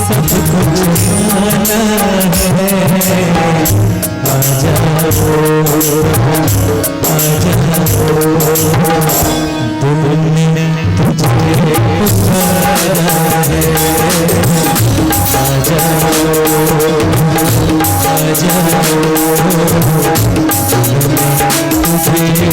सब कुछ पाना है। आ जाओ दिल ने तुझे पुकारा है। आ जाओ तुझे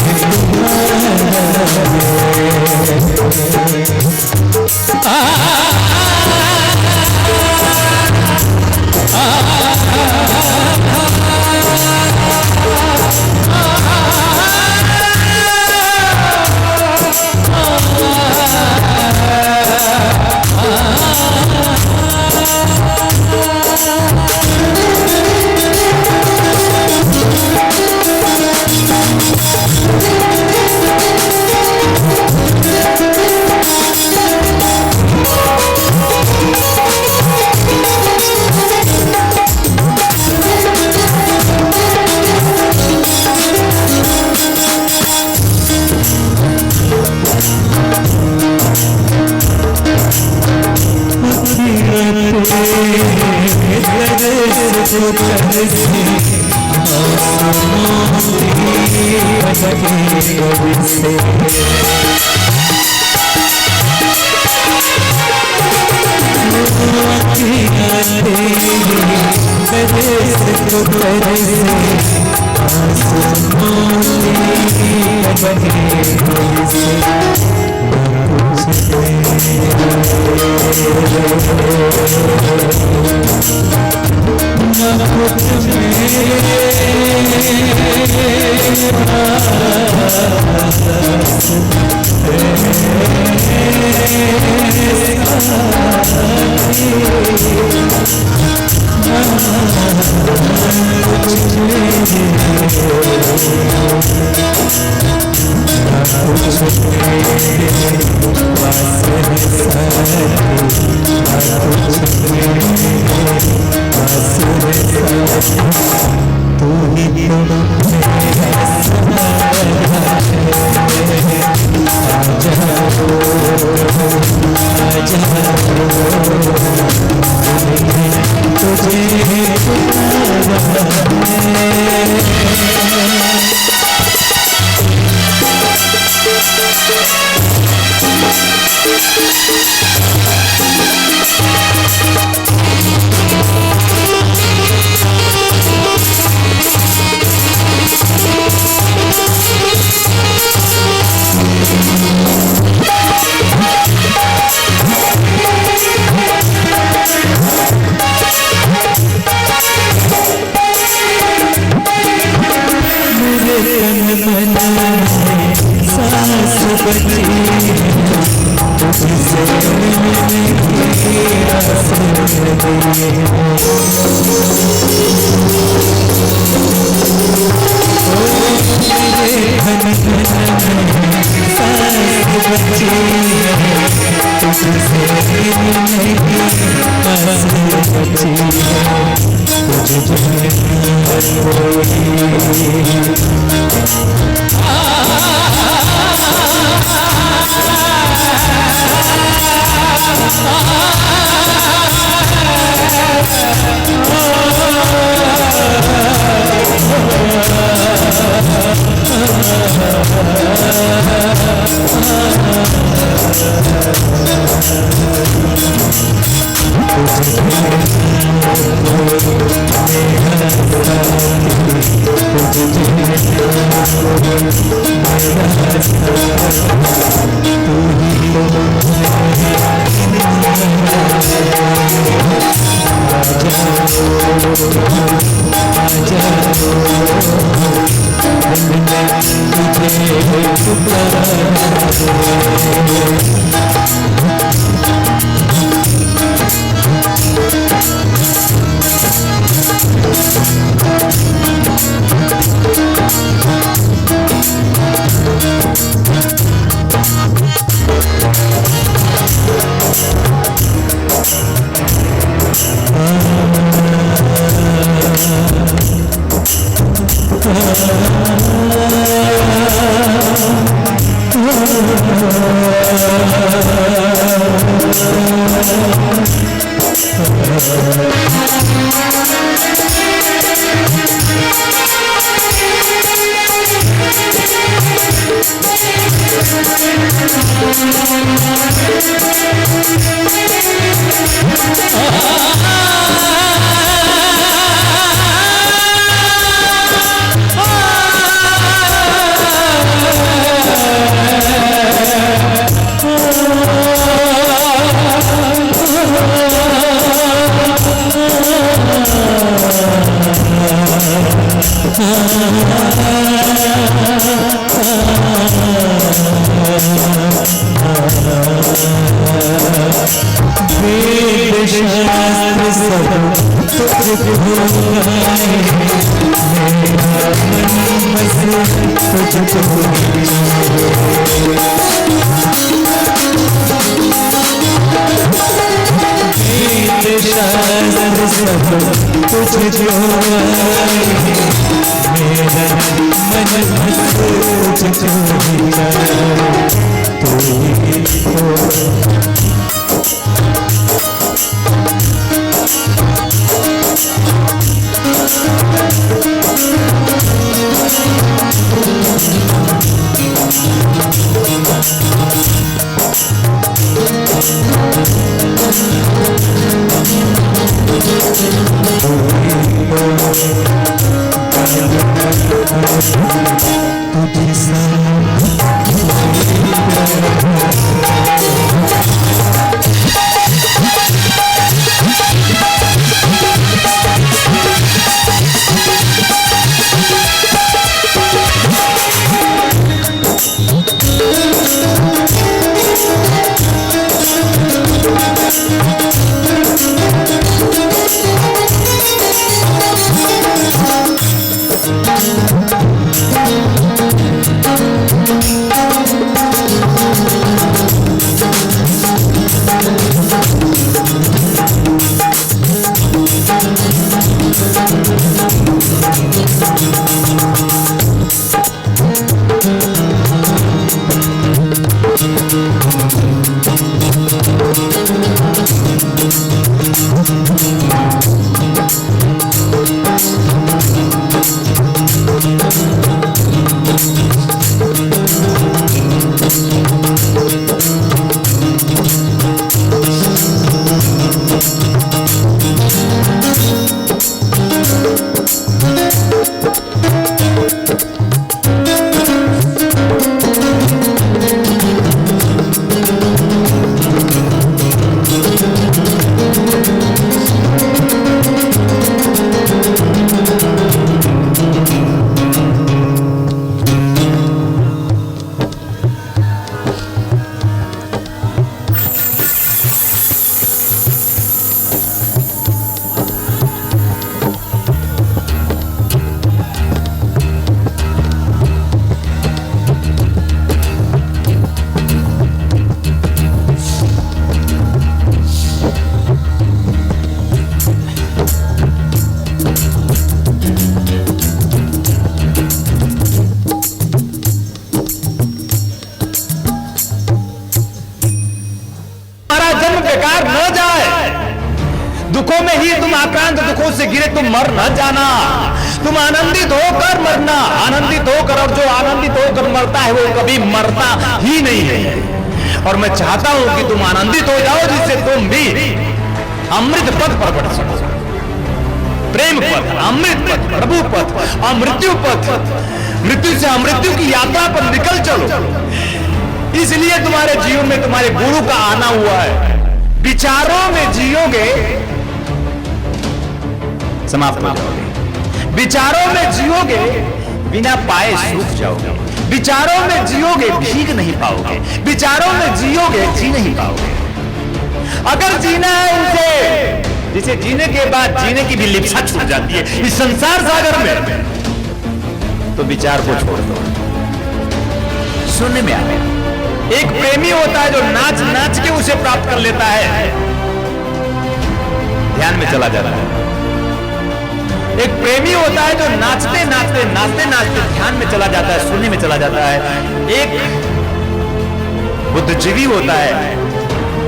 दुखों में ही तुम आक्रांत, दुखों से गिरे तुम मर न जाना, तुम आनंदित होकर मरना, आनंदित होकर, और जो आनंदित होकर मरता है वो कभी मरता ही नहीं है। और मैं चाहता हूं कि तुम आनंदित हो जाओ, जिससे तुम भी अमृत पथ पर बढ़ सको, प्रेम पथ, अमृत पथ, प्रभु पथ, अमृत्यु पथ, मृत्यु से अमृत्यु की यात्रा पर निकल चलो। इसलिए तुम्हारे जीवन में तुम्हारे गुरु का आना हुआ है। विचारों में जियोगे समाप्त हो जाओगे, विचारों में जियोगे बिना पाए सूख जाओगे, विचारों में जियोगे भीग नहीं पाओगे, विचारों में जियोगे जी नहीं पाओगे। अगर जीना है उनसे जिसे जीने के बाद जीने की भी लिप्सा छूट जाती है इस संसार सागर में, तो विचार को छोड़ दो, सुनने में आए। एक प्रेमी होता है जो नाच नाच के उसे प्राप्त कर लेता है, ध्यान में चला जाता है। एक प्रेमी होता है जो नाचते नाचते नाचते नाचते ध्यान में चला जाता है, सुनने में चला जाता है। एक बुद्धिजीवी होता है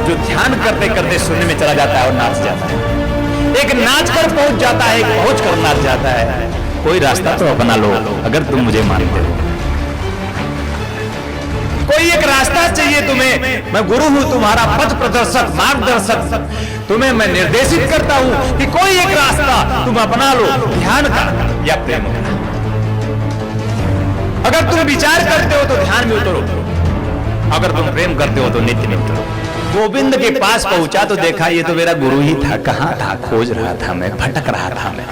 जो ध्यान करते करते शून्य में चला जाता है और नाच जाता है। एक नाच कर पहुंच जाता है, एक पहुंच कर नाच जाता है। कोई रास्ता तो अपना लो अगर तुम मुझे मानते हो। कोई एक रास्ता चाहिए तुम्हें। मैं गुरु हूं, तुम्हारा पथ प्रदर्शक, मार्गदर्शक। तुम्हें मैं निर्देशित करता हूं कि कोई एक रास्ता तुम अपना लो, ध्यान का या प्रेम का। अगर तुम विचार करते हो तो ध्यान में उतरो, अगर तुम प्रेम करते हो तो नित्य में उतरो। गोविंद के पास पहुंचा तो देखा ये तो मेरा गुरु ही था। कहां था? खोज रहा था मैं, भटक रहा था मैं।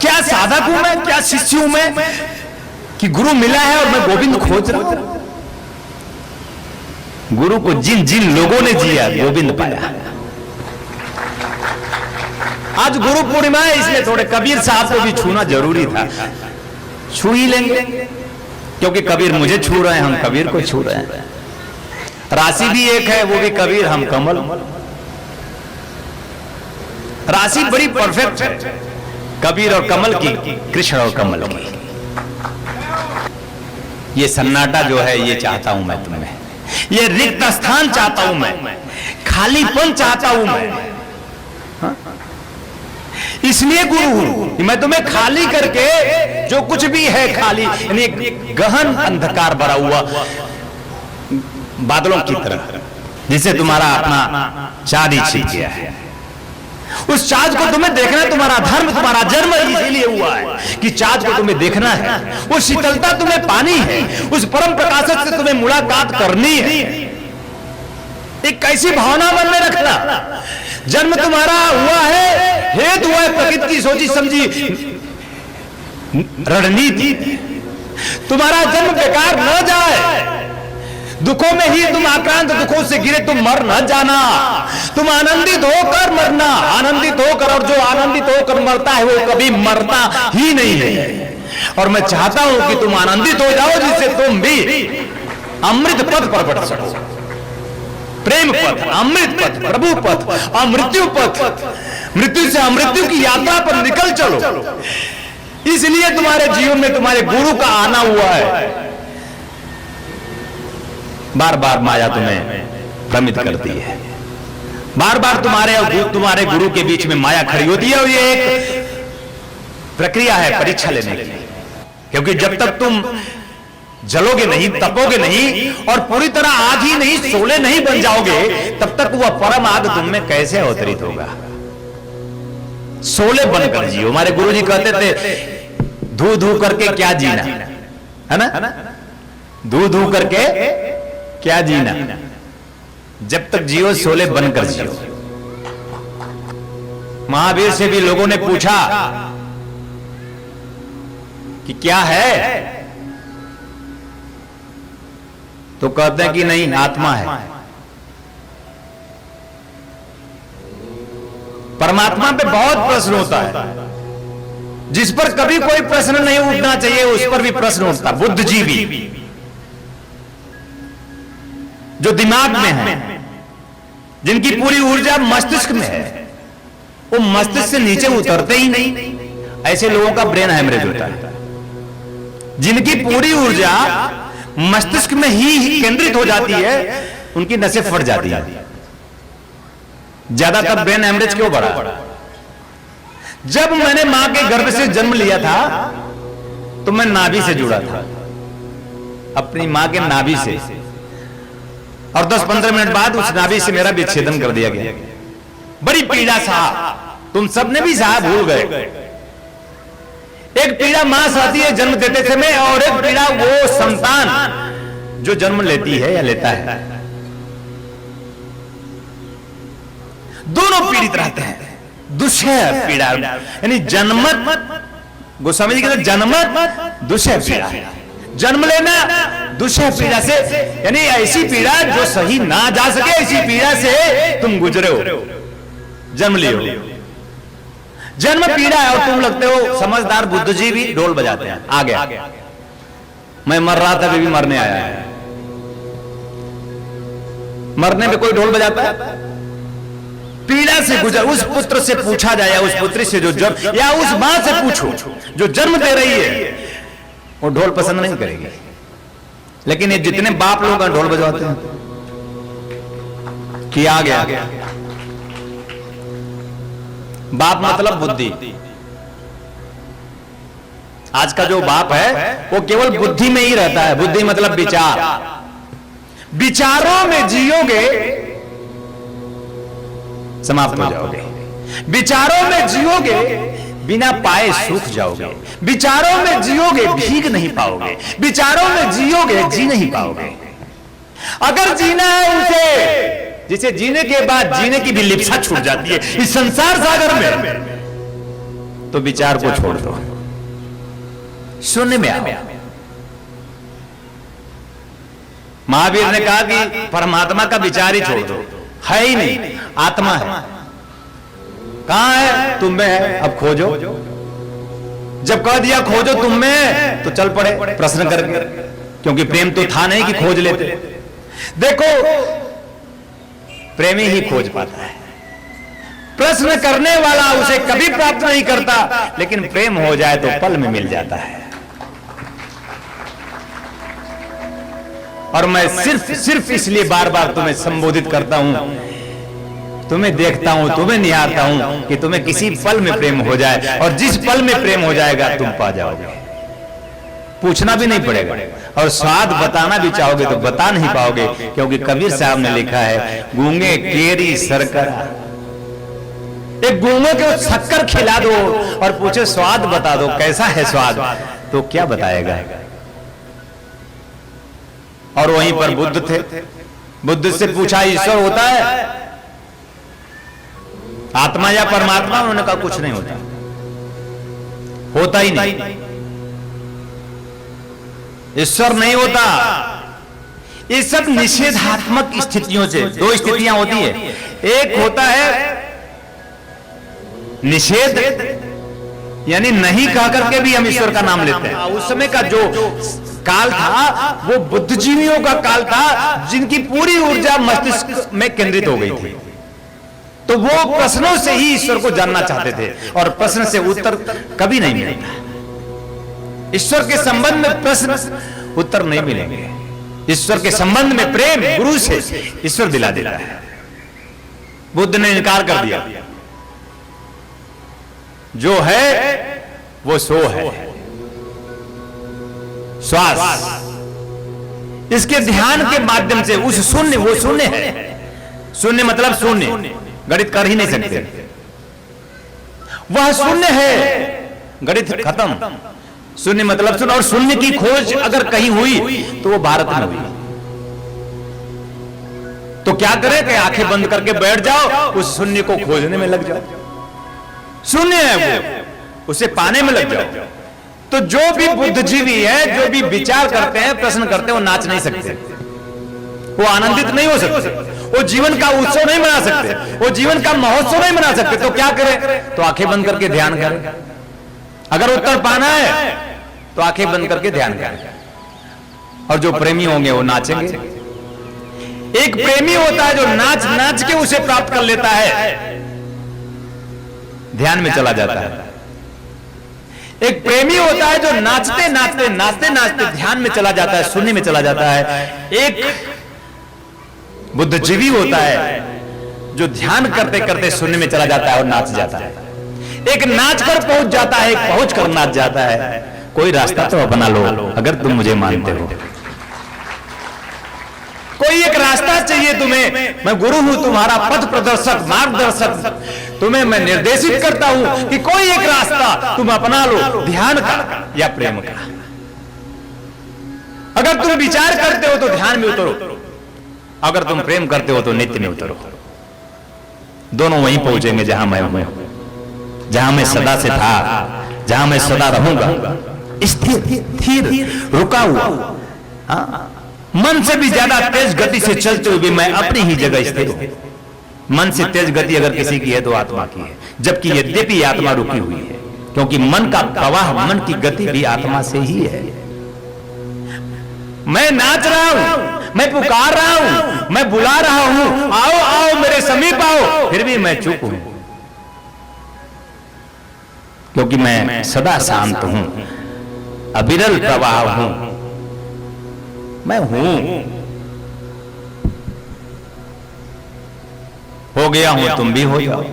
क्या साधक हूं मैं, क्या शिष्य हूं मैं कि गुरु मिला है और मैं गोविंद खोज रहा हूं। गुरु को जिन जिन लोगों ने जिया गोविंद पाया। आज गुरु पूर्णिमा है, इसलिए थोड़े कबीर साहब को भी छूना जरूरी था। छू ही लेंगे क्योंकि कबीर मुझे छू रहे हैं, हम कबीर को छू रहे हैं। राशि भी एक है, वो भी कबीर, हम कमल। राशि बड़ी परफेक्ट है, कबीर और कमल की, कृष्ण और कमल की। ये सन्नाटा जो है ये चाहता हूं मैं तुम्हें, ये रिक्त स्थान चाहता हूं मैं, खालीपन चाहता हूं मैं। हा? इसलिए गुरु हूं, मैं तुम्हें खाली करके जो कुछ भी है खाली, यानी गहन अंधकार भरा हुआ बादलों की तरह, जिसे तुम्हारा अपना चाँद ही छिप गया है। उस चाँद को तुम्हें देखना है, तुम्हारा धर्म, तुम्हारा जन्म इसीलिए हुआ है कि चाँद को तुम्हें देखना है। वो शीतलता तुम्हें पानी है, उस परम प्रकाशक से तुम्हें मुलाकात करनी है। एक कैसी भावना मन में रखना। जन्म तुम्हारा हुआ है, हेतु है प्रकृति की सोची समझी रणनीति। तुम्हारा जन्म बेकार न जाए। दुखों में ही तुम आक्रांत, दुखों से गिरे तुम मर न जाना। तुम आनंदित होकर मरना, आनंदित होकर, और जो आनंदित होकर मरता है वो कभी मरता ही नहीं है। और मैं चाहता हूं कि तुम आनंदित हो जाओ, जिससे तुम भी अमृत पथ पर बढ़ सको। प्रेम पथ, अमृत पथ, प्रभु पथ, अमृत्यु पथ, मृत्यु से अमृत्यु की यात्रा पर निकल चलो। इसलिए तुम्हारे जीवन में तुम्हारे गुरु का आना हुआ है। बार बार माया तुम्हें भ्रमित करती है, बार बार तुम्हारे गुरु के बीच में माया खड़ी होती है। और ये एक प्रक्रिया है परीक्षा लेने की, क्योंकि जब तक तुम जलोगे नहीं, तपोगे नहीं और पूरी तरह आग ही नहीं, शोले नहीं बन जाओगे, तब तक वह परम आग तुम में कैसे अवतरित होगा। शोले बनकर जियो। हमारे गुरुजी कहते थे धू धू करके क्या जीना, है ना? धू धू करके क्या जीना, जब तक जियो शोले बनकर जियो। महावीर से भी लोगों ने पूछा कि क्या है, तो कहते हैं कि नहीं, आत्मा है। परमात्मा पे बहुत प्रश्न होता है, जिस पर कभी कोई प्रश्न नहीं उठना चाहिए उस पर भी प्रश्न उठता। बुद्धिजीवी जो दिमाग में है, जिनकी पूरी ऊर्जा मस्तिष्क में है, वो मस्तिष्क से नीचे उतरते ही नहीं। ऐसे लोगों का ब्रेन हेमरेज होता है। जिनकी पूरी ऊर्जा मस्तिष्क में ही केंद्रित हो जाती है, उनकी नसें फट जाती है। ज्यादातर ब्रेन हेमरेज क्यों बढ़ा? जब मैंने मां के गर्भ से जन्म लिया था तो मैं नाभि से जुड़ा था, अपनी मां के नाभि से, और 10-15 मिनट बाद उस नाभि से मेरा विच्छेदन कर दिया गया। बड़ी पीड़ा सहा, तुम सबने भी सहा, भूल गए। एक पीड़ा मां सहती है जन्म देते समय, और एक पीड़ा वो संतान जो जन्म लेती है या लेता है। दोनों पीड़ित रहते हैं। दुष्य पीड़ा, यानी जन्मत, गोस्वामी जी कहते जन्मत दुष्य पीड़ा, जन्म लेना दुष्य पीड़ा से, यानी ऐसी पीड़ा जो सही ना जा सके, ऐसी पीड़ा से तुम गुजरे हो, जन्म लियो। जन्म पीड़ा है और तुम लगते हो समझदार बुद्धिजीवी, ढोल बजाते हैं। आ गया, मैं मर रहा था, अभी मरने आया है। मरने में कोई ढोल बजाता है? पीड़ा से गुजर। उस पुत्र से पूछा जाए, या उस पुत्री से जो जन्म, या उस मां से पूछो जो जन्म दे रही है, वो ढोल पसंद नहीं करेगी। लेकिन ये जितने बाप लोग ढोल बजवाते हैं, किया गया। बाप मतलब बुद्धि। आज का जो बाप है वो केवल बुद्धि में ही रहता है। बुद्धि मतलब विचार। विचारों में जियोगे समाप्त हो जाओगे। विचारों में जियोगे बिना पाए सूख जाओगे। विचारों में जियोगे भीग नहीं पाओगे। विचारों में जियोगे जी नहीं पाओगे। अगर जीना है उसे जिसे जीने के बाद जीने की भी लिप्सा छूट जाती है इस संसार सागर में, तो विचार को छोड़ दो, शून्य में आओ। महावीर ने कहा कि परमात्मा का विचार ही छोड़ दो, है ही नहीं, आत्मा है। कहां है? तुम में है, अब खोजो। जब कह दिया खोजो तुम में, तो चल पड़े प्रश्न करके, क्योंकि प्रेम तो था नहीं कि खोज लेते। देखो प्रेमी ही खोज पाता है। प्रश्न करने वाला उसे कभी प्राप्त नहीं करता, लेकिन प्रेम हो जाए तो पल में मिल जाता है। और मैं सिर्फ इसलिए बार बार तुम्हें संबोधित करता हूं, तुम्हें देखता हूं, तुम्हें निहारता हूं कि तुम्हें किसी पल में प्रेम हो जाए, और जिस पल में प्रेम हो जाएगा तुम पा जाओगे। पूछना भी नहीं पड़ेगा, और स्वाद बताना भी चाहोगे तो बता नहीं पाओगे, क्योंकि कबीर साहब ने लिखा है, गूंगे केरी सरकरा। एक गूंगे को शक्कर खिला दो और पूछे स्वाद बता दो, कैसा है स्वाद, तो क्या बताएगा। और वहीं पर बुद्ध थे। बुद्ध से पूछा ईश्वर होता है, आत्मा या परमात्मा? उन्होंने कहा कुछ नहीं होता, होता ही नहीं, ईश्वर नहीं होता। ये सब निषेधात्मक स्थितियों से, दो स्थितियां होती है, एक होता है निषेध, यानी नहीं कह करके भी हम ईश्वर का नाम लेते हैं। उस समय का जो काल था वो बुद्धिजीवियों का काल था, जिनकी पूरी ऊर्जा मस्तिष्क में केंद्रित हो गई थी। तो वो प्रश्नों से ही ईश्वर को जानना चाहते थे, और प्रश्न से उत्तर कभी नहीं मिलता। ईश्वर के संबंध में प्रश्न उत्तर नहीं मिलेंगे। ईश्वर के संबंध में प्रेम गुरु से ईश्वर दिला देता है। बुद्ध ने इनकार कर दिया, जो है वो सो है, श्वास। इसके ध्यान के माध्यम से उस शून्य, वो शून्य है। शून्य मतलब शून्य, गणित कर ही नहीं सकते, वह शून्य है, गणित खत्म। शून्य मतलब शून्य, और शून्य की खोज अगर कहीं हुई तो वो भारत में हुई। तो क्या करें कि आंखें बंद करके बैठ जाओ, उस शून्य को खोजने में लग जाओ। शून्य है वो, उसे पाने में लग जाओ। तो जो भी बुद्धिजीवी है, जो भी विचार करते हैं, प्रश्न करते हैं, वो नाच नहीं सकते, वो आनंदित नहीं हो सकते, वो जीवन का उत्सव नहीं मना सकते, वो जीवन का महोत्सव नहीं मना सकते। तो क्या करें? तो आंखें बंद करके ध्यान करें। अगर उत्तर पाना है तो आंखें बंद करके ध्यान करें। और जो प्रेमी होंगे वो नाचेंगे। एक प्रेमी होता है जो नाच नाच के उसे प्राप्त कर लेता है, ध्यान में चला जाता है। एक प्रेमी होता है जो नाचते नाचते नाचते नाचते ध्यान में चला जाता है, शून्य में चला जाता है। एक बुद्धिजीवी होता है जो ध्यान करते करते शून्य में चला जाता है और नाच जाता है। एक नाच कर पहुंच जाता है, एक पहुंच कर नाच जाता है। कोई रास्ता तो अपना लो अगर तुम मुझे मानते हो। कोई एक रास्ता चाहिए तुम्हें। मैं गुरु हूं, तुम्हारा पथ प्रदर्शक, मार्गदर्शक। तुम्हें मैं निर्देशित करता हूं कि कोई एक रास्ता तुम अपना लो, ध्यान का या प्रेम का। अगर तुम विचार करते हो तो ध्यान में उतरो, अगर तुम प्रेम करते हो तो नित्य में उतरो। दोनों वहीं पहुंचेंगे जहां मैं हूं, जहां मैं सदा से था, जहां मैं सदा रहूंगा। स्थिर रुका हुआ, मन से भी ज्यादा तेज गति से चलते हुए भी मैं अपनी ही जगह स्थिर हूं। मन से तेज गति अगर किसी की है तो आत्मा की है, जबकि यद्यपि आत्मा रुकी हुई है, क्योंकि मन का प्रवाह, मन की गति भी आत्मा से ही है। मैं नाच रहा हूं, मैं पुकार रहा हूं, मैं बुला रहा हूं, आओ आओ मेरे समीप आओ, फिर भी मैं चुप हूं, क्योंकि मैं सदा शांत हूं, अविरल प्रवाह हूं, मैं हूं। हो गया हूं, तुम भी हो जाओ।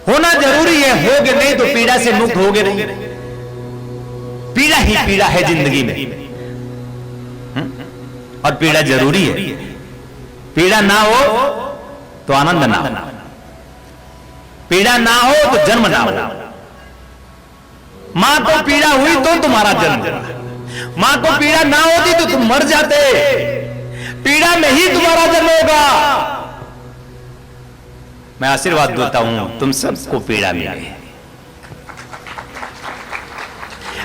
होना जरूरी है, होगे नहीं तो पीड़ा से मुक्त होगे नहीं। पीड़ा ही पीड़ा है जिंदगी में, और पीड़ा जरूरी है। पीड़ा ना हो तो आनंद ना हो, पीड़ा ना हो तो जन्म ना हो। मां को पीड़ा हुई तो तुम्हारा जन्म हुआ, मां को पीड़ा ना होती तो तुम मर जाते। पीड़ा में ही तुम्हारा जन्म होगा। मैं आशीर्वाद देता हूं तुम सबको पीड़ा मिले,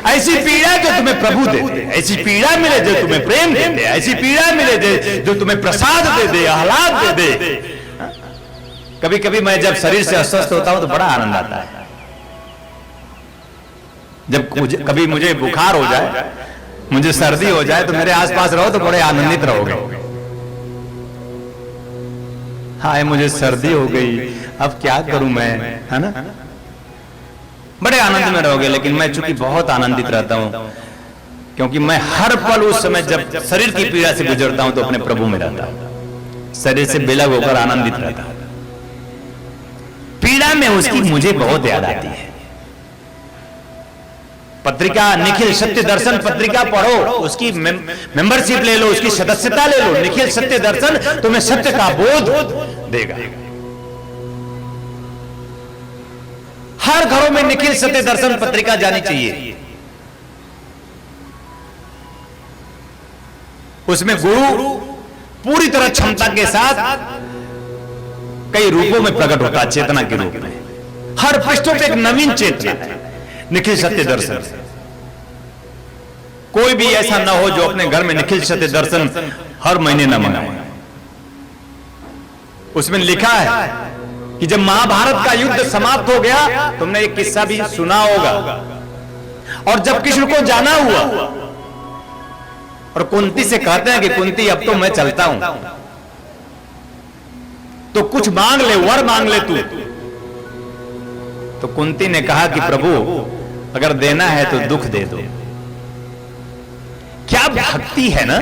ऐसी पीड़ा जो तुम्हें प्रभु दे दे, ऐसी पीड़ा मिले जो तुम्हें प्रेम दे दे, ऐसी पीड़ा मिले जो तुम्हें प्रसाद दे दे, आह्लाद दे दे। कभी कभी मैं जब शरीर से अस्वस्थ होता हूं तो बड़ा आनंद आता है। जब कभी मुझे बुखार हो जाए, मुझे सर्दी हो जाए, तो मेरे आसपास रहो तो बड़े आनंदित रहोगे। हाय मुझे सर्दी हो गई, अब क्या करूं मैं, है ना, बड़े आनंद में रहोगे। लेकिन मैं चूंकि बहुत आनंदित रहता हूं, क्योंकि मैं हर पल उस समय जब शरीर की पीड़ा से गुजरता हूं तो अपने प्रभु में रहता हूं, शरीर से बेलग होकर आनंदित रहता हूं। पीड़ा में उसकी मुझे बहुत याद आती है। पत्रिका निखिल सत्य दर्शन पत्रिका पढ़ो, उसकी मेंबरशिप ले लो, उसकी सदस्यता ले लो। निखिल सत्य दर्शन तुम्हें सत्य का बोध देगा। हर घरों में निखिल सत्य दर्शन पत्रिका जानी चाहिए। उसमें गुरु पूरी तरह क्षमता के साथ कई रूपों में प्रकट होता है, चेतना के रूप में। हर पृष्ठों पे एक नवीन चेतना है। निखिल सत्य दर्शन, कोई भी ऐसा ना हो जो अपने घर में निखिल सत्य दर्शन हर महीने न मंगाए। उसमें लिखा है कि जब महाभारत का युद्ध समाप्त हो गया, तुमने एक किस्सा भी सुना होगा, और जब कृष्ण को जाना हुआ और कुंती से कहते हैं कि कुंती अब तो मैं चलता हूं, तो कुछ मांग ले, वर मांग ले तू। तो कुंती ने कहा कि प्रभु अगर देना है तो दुख दे दो। क्या भक्ति है ना।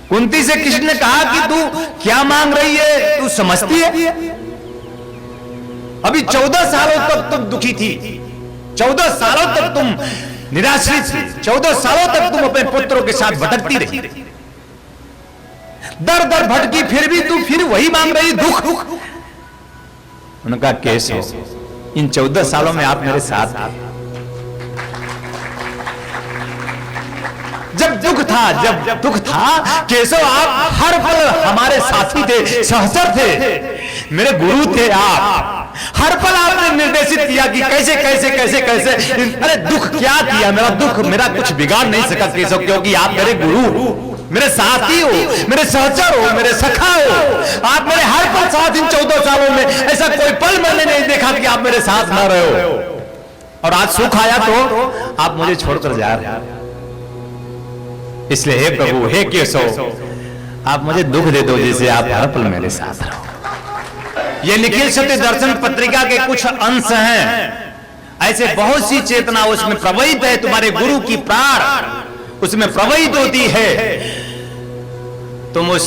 कुंती से कृष्ण ने कहा कि तू क्या मांग रही है, तू समझती है? अभी 14 सालों तक तुम दुखी थी, 14 सालों तक तुम निराश्रित थी, 14 सालों तक तुम अपने पुत्रों के साथ भटकती रही, दर दर भटकी, फिर भी तू फिर वही मांग रही, दुख। उन्होंने कहा कैसे, इन 14 सालों में आप मेरे साथ थे। जब दुख था केशव, आप हर पल हमारे साथी थे, सहचर थे, मेरे गुरु थे आप। हर पल आपने निर्देशित किया कि कैसे कैसे कैसे कैसे। अरे दुख क्या किया, मेरा दुख मेरा कुछ बिगाड़ नहीं सका केशव, क्योंकि आप मेरे गुरु, मेरे साथी हो, मेरे सहचर हो, मेरे सखा हो। आप मेरे हर पल साथ। इन 14 सालों में ऐसा कोई पल मैंने नहीं देखा कि आप मेरे साथ ना रहे हो। और आज सुख आया तो आप मुझे छोड़कर जा रहे हो। इसलिए हे प्रभु, हे केशव, आप मुझे दुख दे दो जिसे आप हर पल मेरे साथ रहो। ये निखिल सत्य दर्शन पत्रिका के कुछ अंश हैं। ऐसे बहुत सी चेतना उसमें प्रवाहित है। तुम्हारे गुरु की प्राण उसमें प्रवाहित होती है। तुम उस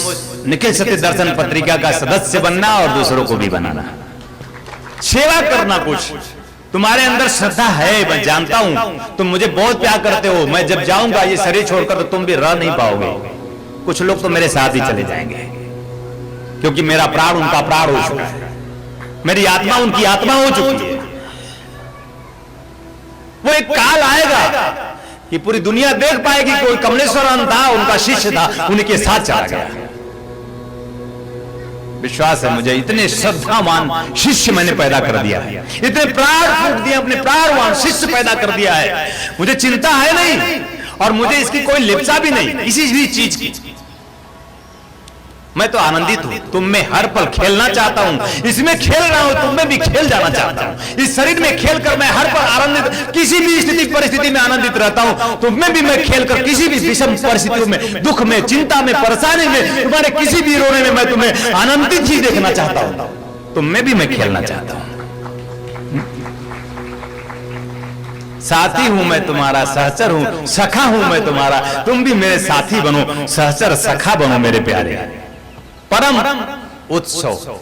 निखिल सत्य दर्शन पत्रिका का सदस्य बनना और दूसरों को भी बनाना, सेवा करना। कुछ तुम्हारे अंदर श्रद्धा है, मैं जानता हूं। तुम मुझे बहुत प्यार करते हो। मैं जब जाऊंगा ये शरीर छोड़कर तो तुम भी रह नहीं पाओगे। कुछ लोग तो मेरे साथ ही चले जाएंगे, क्योंकि मेरा प्राण उनका प्राण हो चुका है, मेरी आत्मा उनकी आत्मा हो चुकी है। वो एक काल आएगा कि पूरी दुनिया देख पाएगी कोई कमलेश्वरन था, उनका शिष्य था, उनके साथ चला गया। विश्वास है मुझे, इतने श्रद्धावान शिष्य मैंने पैदा कर दिया है, इतने प्राण फूंक दिए, अपने प्राणवान शिष्य पैदा कर दिया है। मुझे चिंता है नहीं, और मुझे इसकी कोई लिप्सा भी नहीं, किसी भी चीज की। मैं तो आनंदित हूं, तुम में हर पल खेलना चाहता हूं। इसमें खेल रहा हूं, तुम में भी खेल जाना चाहता हूं। इस शरीर में खेलकर मैं हर पल आनंदित, किसी भी स्थिति परिस्थिति में आनंदित रहता हूं। तुम में भी मैं खेलकर किसी भी विषम परिस्थितियों में, दुख में, चिंता में, परेशानी में, तुम्हारे किसी भी रोने में मैं तुम्हें आनंदित ही देखना चाहता हूं। तुम में भी मैं खेलना चाहता हूं। साथी हूं मैं तुम्हारा, सहचर हूं, सखा हूं मैं तुम्हारा, तुम भी मेरे साथी बनो, सहचर सखा बनो मेरे प्यारे। परम उत्सव,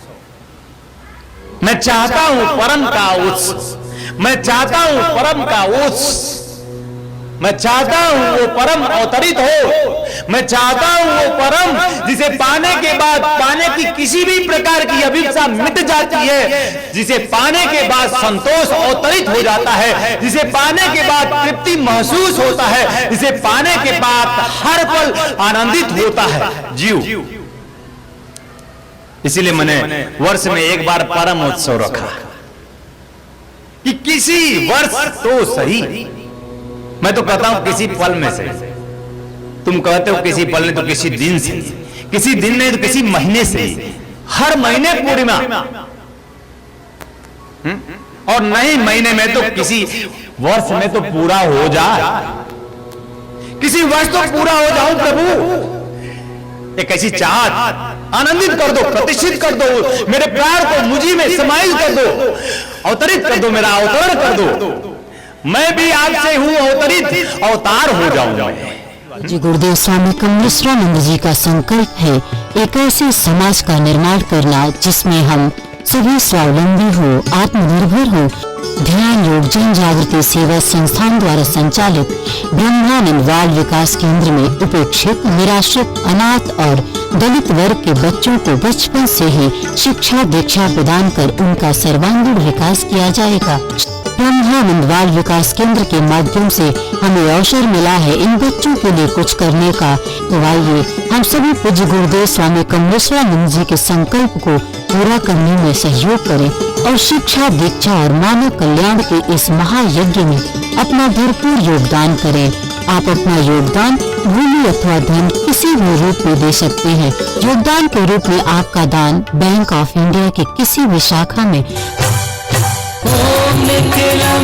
मैं चाहता हूं परम का उत्सव, मैं चाहता हूं परम का उत्सव, मैं चाहता हूं वो परम अवतरित हो, मैं चाहता हूं वो परम जिसे पाने के बाद पाने की किसी भी प्रकार की अभिप्सा मिट जाती है, जिसे पाने के बाद संतोष अवतरित हो जाता है, जिसे पाने के बाद तृप्ति महसूस होता है, जिसे पाने के बाद हर पल आनंदित होता है जीव। इसीलिए मैंने वर्ष में एक बार परम उत्सव रखा कि किसी वर्ष तो सही, मैं तो कहता हूं किसी पल में से, तुम कहते हो किसी पल में तो किसी दिन से, किसी दिन नहीं तो किसी महीने से, हर महीने पूर्णिमा, और नहीं महीने में तो किसी वर्ष में तो पूरा हो जा, किसी वर्ष तो पूरा हो जाऊं प्रभु। एक ऐसी चाहत, आनंदित कर दो, प्रतिष्ठित कर दो, मेरे प्यार को मुझी में समाहित कर दो, अवतरित कर दो, मेरा अवतरण कर दो, मैं भी आपसे हूं अवतरित, अवतार हो जाऊंगा। जी गुरुदेव स्वामी कमलेश्वरानंद जी का संकल्प है एक ऐसे समाज का निर्माण करना जिसमें हम सभी स्वावलंबी हो, आत्मनिर्भर हो। ध्यान योग जन जागृति सेवा संस्थान द्वारा संचालित ब्रह्मानंद बाल विकास केंद्र में उपेक्षित, निराश्रित, अनाथ और दलित वर्ग के बच्चों को बचपन से ही शिक्षा दीक्षा प्रदान कर उनका सर्वांगीण विकास किया जाएगा। ब्रह्मानंद बाल विकास केंद्र के माध्यम से हमें अवसर मिला है इन बच्चों के लिए कुछ करने का। तो आइए हम सभी पूज्य गुरुदेव स्वामी कमलेश्वरानंद जी के संकल्प को पूरा करने में सहयोग करें और शिक्षा दीक्षा और मानव कल्याण के इस महायज्ञ में अपना भरपूर योगदान करें। आप अपना योगदान भूमि अथवा धन किसी भी रूप में दे सकते हैं। योगदान के रूप में आपका दान बैंक ऑफ इंडिया की किसी भी शाखा में ओम निखिलम